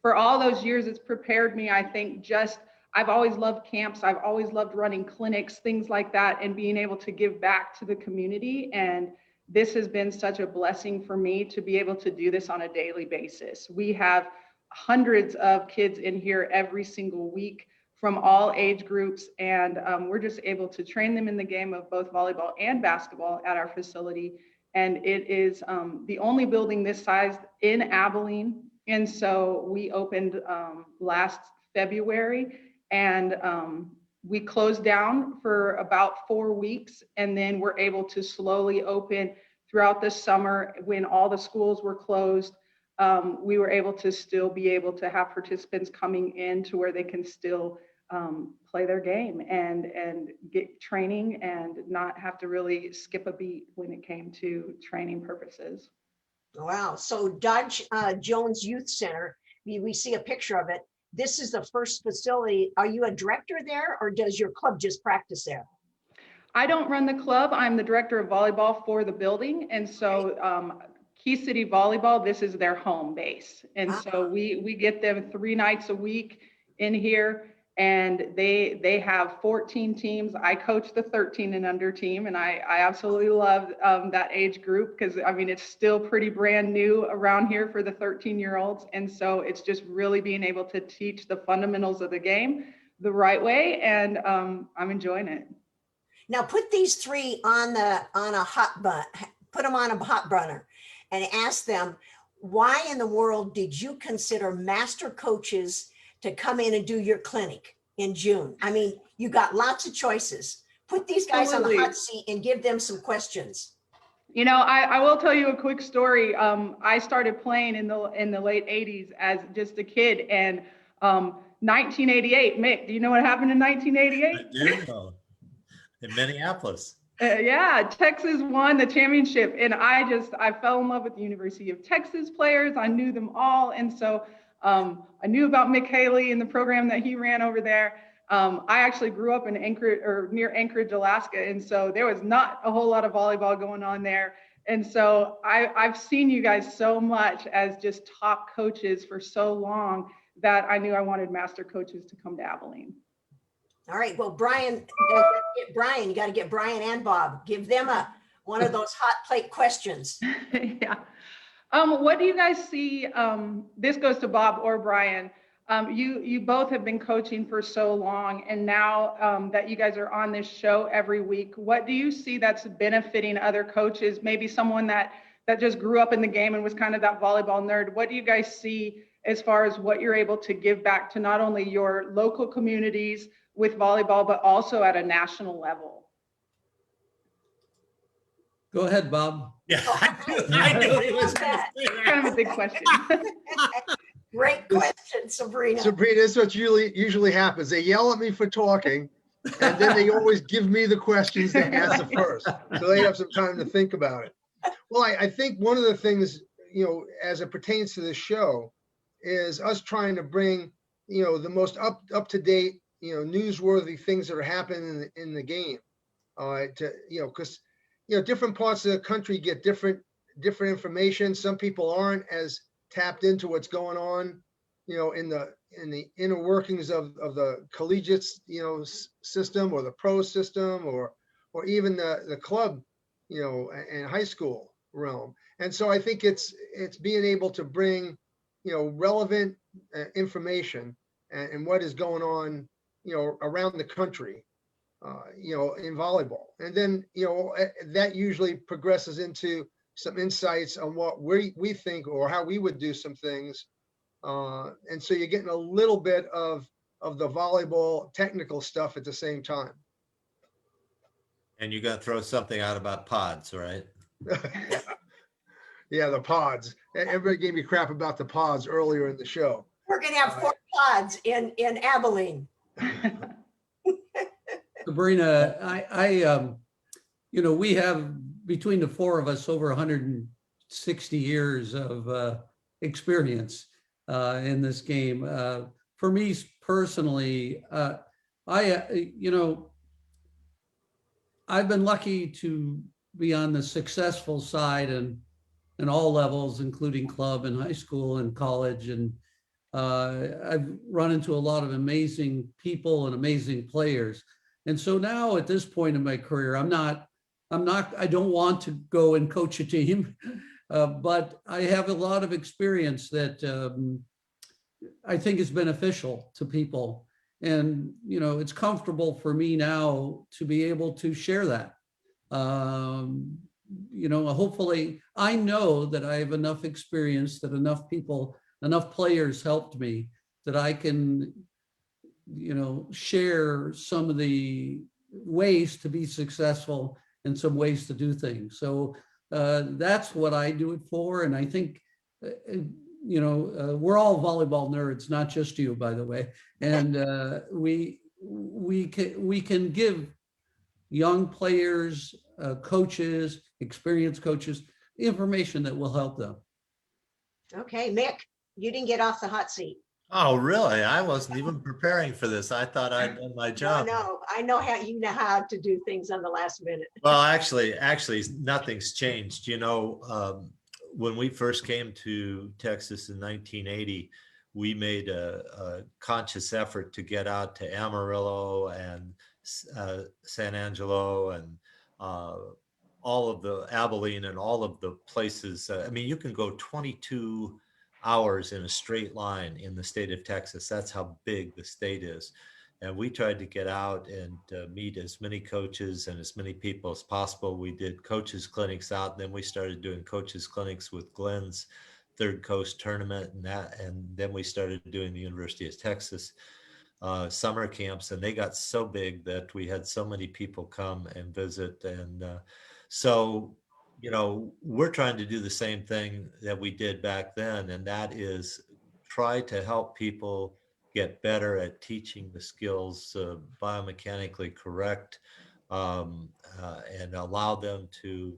for all those years, it's prepared me, I think, I've always loved camps. I've always loved running clinics, things like that, and being able to give back to the community. And this has been such a blessing for me to be able to do this on a daily basis. We have hundreds of kids in here every single week from all age groups. And we're just able to train them in the game of both volleyball and basketball at our facility. And it is the only building this size in Abilene. And so we opened last February, and we closed down for about 4 weeks, and then we're able to slowly open throughout the summer when all the schools were closed. We were able to still be able to have participants coming in to where they can still play their game and get training and not have to really skip a beat when it came to training purposes. Wow. So Dodge Jones Youth Center, we see a picture of it. This is the first facility. Are you a director there, or does your club just practice there? I don't run the club. I'm the director of volleyball for the building. And so Key City Volleyball, this is their home base. And so we get them 3 nights a week in here, and they have 14 teams. I coach the 13 and under team, and I absolutely love that age group, because I mean, it's still pretty brand new around here for the 13-year-olds. And so it's just really being able to teach the fundamentals of the game the right way, and I'm enjoying it. Now put these 3 on a hot bun, put them on a hot burner, and ask them, why in the world did you consider MasterCoaches to come in and do your clinic in June? I mean, you got lots of choices. Put these guys on the hot seat and give them some questions. You know, I will tell you a quick story. I started playing in the late 80s as just a kid, and 1988, Mick, do you know what happened in 1988? I do know. In Minneapolis. Yeah, Texas won the championship, and I fell in love with the University of Texas players. I knew them all, and so I knew about Mick Haley and the program that he ran over there. I actually grew up in Anchorage, or near Anchorage, Alaska, and so there was not a whole lot of volleyball going on there. And so I've seen you guys so much as just top coaches for so long that I knew I wanted MasterCoaches to come to Abilene. All right, well, Brian, you got to get Brian and Bob. Give them one of those hot plate questions. Yeah. What do you guys see? This goes to Bob or Brian. You both have been coaching for so long, and now that you guys are on this show every week, what do you see that's benefiting other coaches? Maybe someone that just grew up in the game and was kind of that volleyball nerd. What do you guys see as far as what you're able to give back to not only your local communities with volleyball, but also at a national level? Go ahead, Bob. Yeah, I knew he was that. Kind of a big question. Great question, Sabrina. Sabrina, this is what usually happens. They yell at me for talking, and then they always give me the questions to answer first, so they have some time to think about it. Well, I think one of the things, you know, as it pertains to this show, is us trying to bring, you know, the most up to date, you know, newsworthy things that are happening in the game. To, you know, because, you know, different parts of the country get different information. Some people aren't as tapped into what's going on, you know, in the inner workings of the collegiate, you know, system, or the pro system, or even the club, you know, and high school realm. And so I think it's being able to bring, you know, relevant information and what is going on, you know, around the country, you know, in volleyball. And then, you know, that usually progresses into some insights on what we think, or how we would do some things. And so you're getting a little bit of the volleyball technical stuff at the same time. And you got to throw something out about pods, right? Yeah, the pods. Everybody gave me crap about the pods earlier in the show. We're going to have 4 pods in Abilene. Sabrina, I you know, we have, between the 4 of us, over 160 years of experience in this game. For me personally, you know, I've been lucky to be on the successful side and in all levels, including club and high school and college. And I've run into a lot of amazing people and amazing players. And so now at this point in my career, I don't want to go and coach a team, but I have a lot of experience that I think is beneficial to people. And, you know, it's comfortable for me now to be able to share that. You know, hopefully I know that I have enough experience, that enough people, enough players helped me, that I can, you know, share some of the ways to be successful and some ways to do things. So that's what I do it for. And I think, you know, we're all volleyball nerds, not just you, by the way. And we can give young players, coaches, experienced coaches, information that will help them. Okay, Mick, you didn't get off the hot seat. Oh, really? I wasn't even preparing for this. I thought I'd done my job. No, I know how you know how to do things on the last minute. Well, actually, nothing's changed. You know, when we first came to Texas in 1980, we made a conscious effort to get out to Amarillo and San Angelo and all of the Abilene and all of the places. I mean, you can go 22 hours in a straight line in the state of Texas. That's how big the state is. And we tried to get out and meet as many coaches and as many people as possible. We did coaches clinics out, and then we started doing coaches clinics with Glenn's Third Coast tournament and then we started doing the University of Texas summer camps, and they got so big that we had so many people come and visit. And so, you know, we're trying to do the same thing that we did back then, and that is try to help people get better at teaching the skills biomechanically correct, and allow them to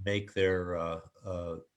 make their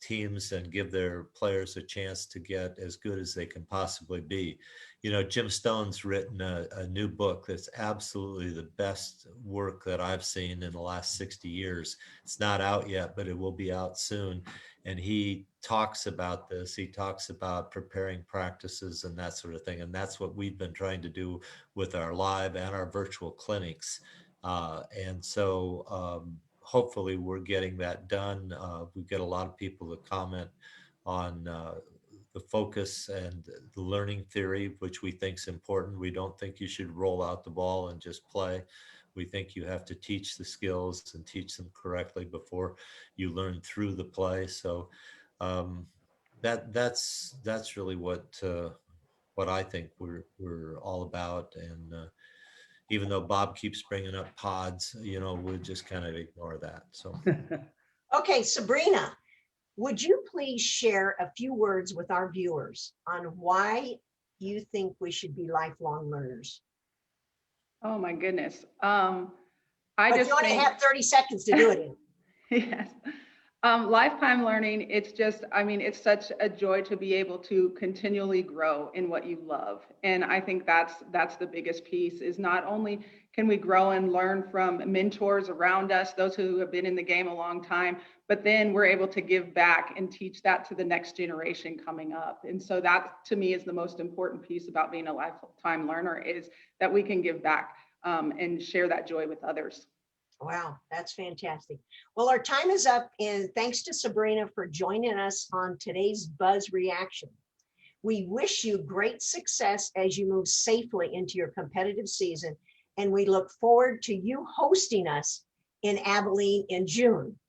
teams and give their players a chance to get as good as they can possibly be. You know, Jim Stone's written a new book that's absolutely the best work that I've seen in the last 60 years. It's not out yet, but it will be out soon. And he talks about this. He talks about preparing practices and that sort of thing. And that's what we've been trying to do with our live and our virtual clinics. And so hopefully we're getting that done. We get a lot of people to comment on the focus and the learning theory, which we think is important. We don't think you should roll out the ball and just play. We think you have to teach the skills and teach them correctly before you learn through the play. So that's really what I think we're all about. And even though Bob keeps bringing up pods, you know, we'll just kind of ignore that. So. Okay, Sabrina, would you please share a few words with our viewers on why you think we should be lifelong learners? Oh my goodness. But you only have 30 seconds to do it in. Yes. Lifetime learning, it's just, I mean, it's such a joy to be able to continually grow in what you love. And I think that's the biggest piece, is not only can we grow and learn from mentors around us, those who have been in the game a long time, but then we're able to give back and teach that to the next generation coming up. And so that, to me, is the most important piece about being a lifetime learner, is that we can give back and share that joy with others. Wow, that's fantastic. Well, our time is up, and thanks to Sabrina for joining us on today's Buzz Reaction. We wish you great success as you move safely into your competitive season, and we look forward to you hosting us in Abilene in June.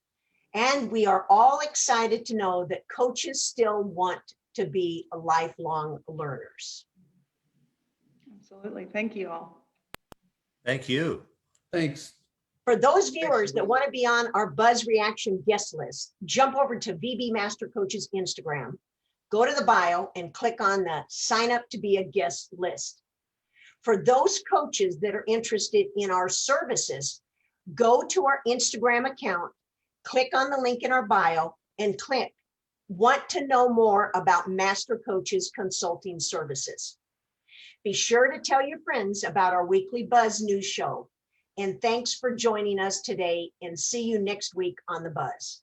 And we are all excited to know that coaches still want to be lifelong learners. Absolutely. Thank you all. Thank you. Thanks. For those viewers that want to be on our Buzz Reaction guest list, jump over to VB MasterCoaches Instagram, go to the bio and click on the sign up to be a guest list. For those coaches that are interested in our services, go to our Instagram account, click on the link in our bio and click want to know more about MasterCoaches Consulting Services. Be sure to tell your friends about our weekly Buzz News Show. And thanks for joining us today, and see you next week on the Buzz.